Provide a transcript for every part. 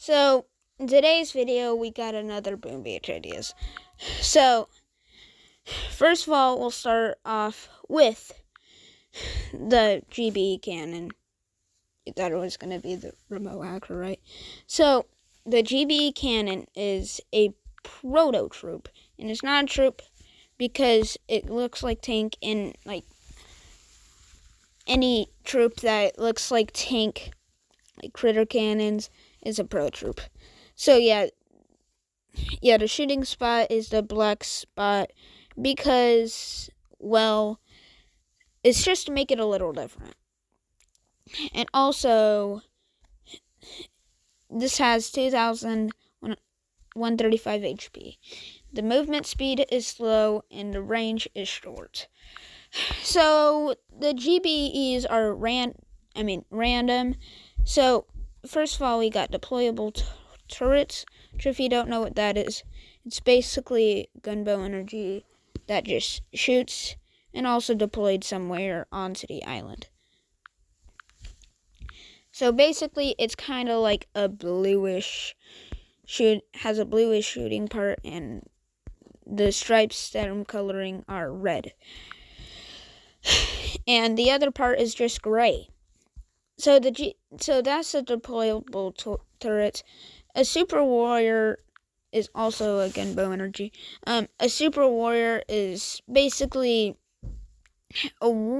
So, in today's video, we got another Boom Beach ideas. So, first of all, we'll start off with the GB cannon. You thought it was going to be the remote hacker, right? So, the GB cannon is a proto troop, and it's not a troop because it looks like tank, and like any troop that looks like tank, like critter cannons, is a pro troop. So yeah, the shooting spot is the black spot because, well, it's just to make it a little different. And also, this has 2,135 HP. The movement speed is slow and the range is short. So the GBEs are random. So first of all, we got deployable turrets, which if you don't know what that is, it's basically gunbow energy that just shoots and also deployed somewhere onto the island. So basically, it's kind of like a bluish has a bluish shooting part, and the stripes that I'm coloring are red. And the other part is just gray. So that's a deployable turret. A super warrior is also a gunbow energy. A super warrior is basically a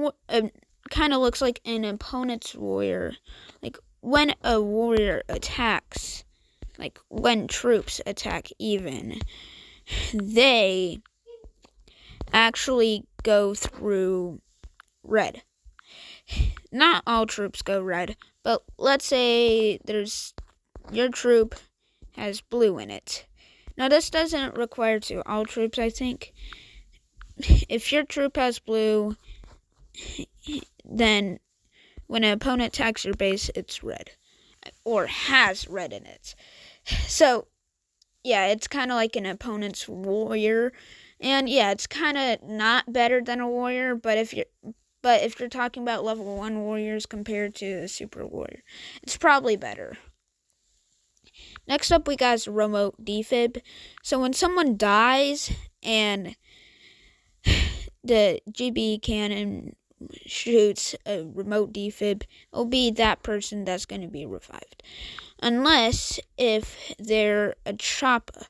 kind of looks like an opponent's warrior. Like when a warrior attacks, like when troops attack even, they actually go through red. Not all troops go red, but let's say your troop has blue in it. Now this doesn't require to all troops, I think. If your troop has blue, then when an opponent attacks your base, it's red. Or has red in it. So, yeah, it's kind of like an opponent's warrior. And yeah, it's kind of not better than a warrior, but if you're talking about level 1 warriors compared to a super warrior, it's probably better. Next up, we got remote defib. So when someone dies and the GB cannon shoots a remote defib, it'll be that person that's going to be revived. Unless if they're a choppa.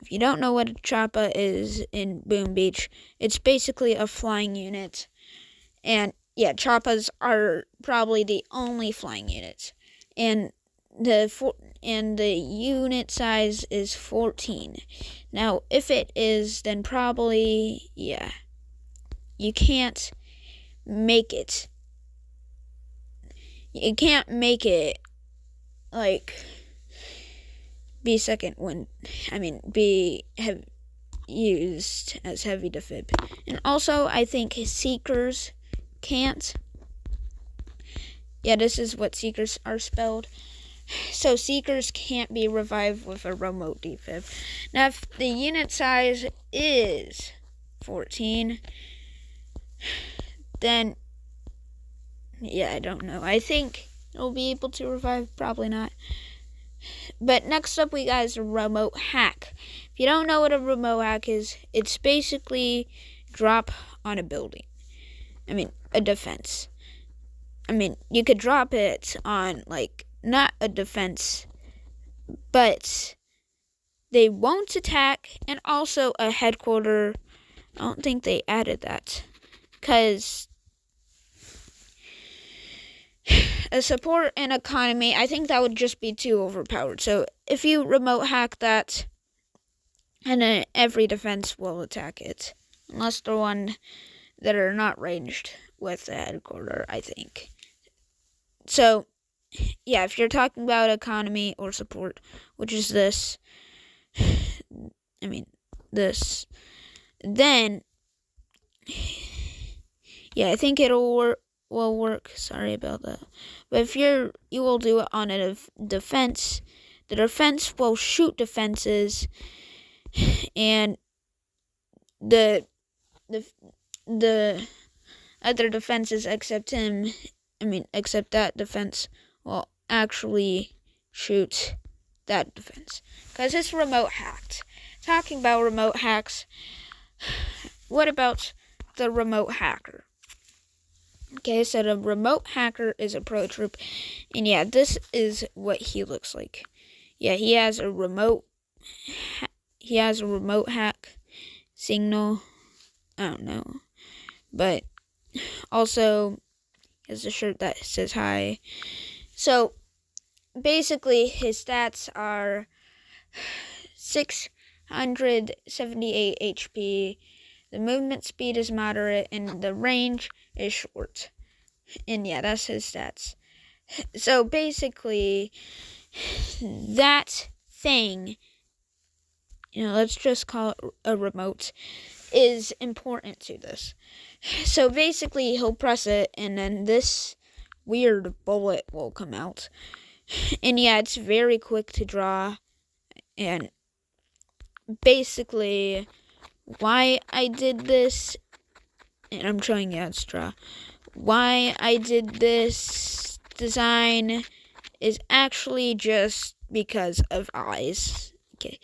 If you don't know what a choppa is in Boom Beach, it's basically a flying unit. And yeah, choppas are probably the only flying units. And the unit size is 14. Now, if it is, then probably, yeah, you can't make it. You can't make it, like, be used as heavy defib. And also, I think Seekers can't. Yeah, this is what Seekers are spelled. So Seekers can't be revived with a remote defib. Now, if the unit size is 14, then, yeah, I don't know. I think it'll be able to revive, probably not. But next up, we got a remote hack. If you don't know what a remote hack is, it's basically drop on a building. A defense. You could drop it on, like, not a defense, but they won't attack, and also a headquarter. I don't think they added that, because a support and economy, I think that would just be too overpowered. So if you remote hack that, and then every defense will attack it, unless the one that are not ranged with the headquarter, I think. So yeah, if you're talking about economy or support, which is this, then yeah, I think will work. Sorry about that. But if you will do it on a defense, the defense will shoot defenses, and the other defenses except that defense will actually shoot that defense, because it's remote hacked. Talking about remote hacks, what about the remote hacker? Okay, so the remote hacker is a pro troop, and yeah, this is what he looks like. Yeah, he has a remote hack signal. I don't know, but also has a shirt that says hi. So basically, his stats are 678 HP. The movement speed is moderate, and the range is short. And yeah, that's his stats. So basically, that thing, let's just call it a remote, is important to this. So basically, he'll press it, and then this weird bullet will come out. And yeah, it's very quick to draw. And basically, why I did this, and I'm showing you how to draw. Why I did this design is actually just because of eyes. Okay.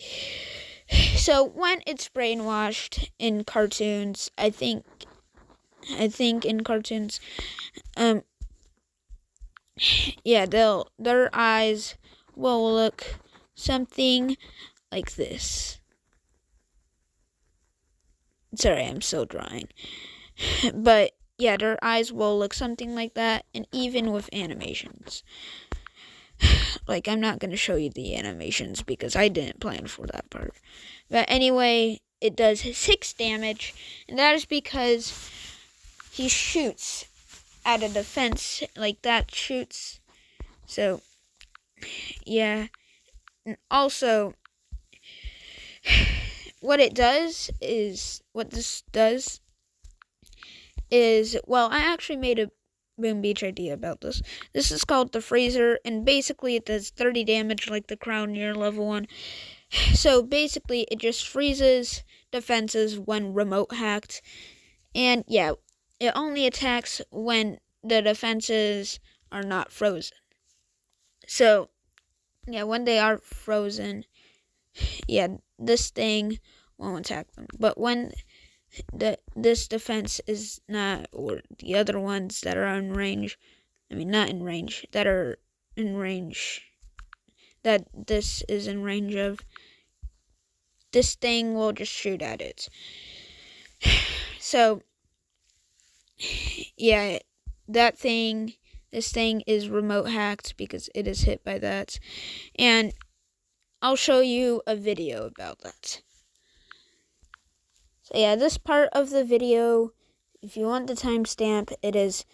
So when it's brainwashed in cartoons, I think in cartoons, yeah, their eyes will look something like this. Sorry, I'm still drawing. But yeah, their eyes will look something like that, and even with animations. Like, I'm not going to show you the animations because I didn't plan for that part. But anyway, it does 6 damage, and that is because he shoots at a defense like that shoots. So, yeah. And also, what this does is, well, I actually made a Boom Beach idea about this. This is called the Freezer, and basically it does 30 damage like the Crown near level 1. So basically it just freezes defenses when remote hacked. And yeah, it only attacks when the defenses are not frozen. So yeah, when they are frozen, yeah, this thing won't attack them. But when this defense is not, or the other ones that are in range, not in range, that are in range, that this is in range of, this thing will just shoot at it. So, yeah, this thing is remote hacked because it is hit by that. And I'll show you a video about that. So yeah, this part of the video, if you want the timestamp, it is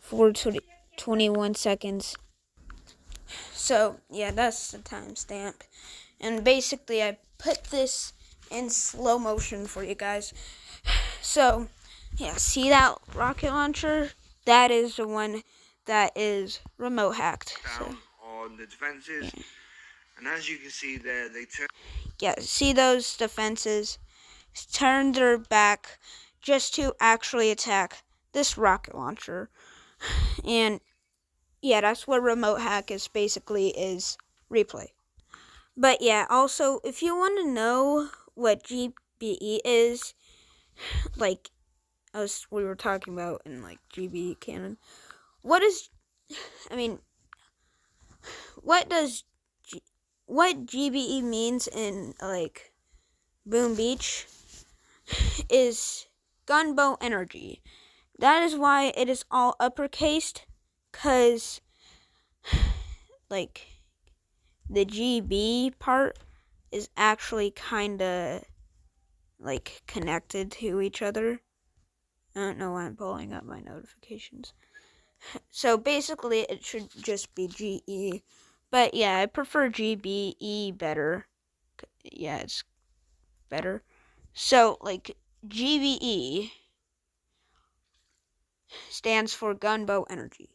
4:21 seconds. So yeah, that's the timestamp. And basically, I put this in slow motion for you guys. So yeah, see that rocket launcher? That is the one that is remote hacked. Down on the defenses, yeah. And as you can see there, they turn. Yeah, see those defenses? Turn their back just to actually attack this rocket launcher. And yeah, that's what remote hack is replay. But yeah, also, if you want to know what GBE is, like we were talking about in like GBE canon, what GBE means in like Boom Beach is gunboat energy. That is why it is all uppercased, because like the GB part is actually kind of like connected to each other. I don't know why I'm pulling up my notifications. So basically it should just be GE. But yeah, I prefer GBE better. Yeah, it's better. So like GBE stands for gunboat energy.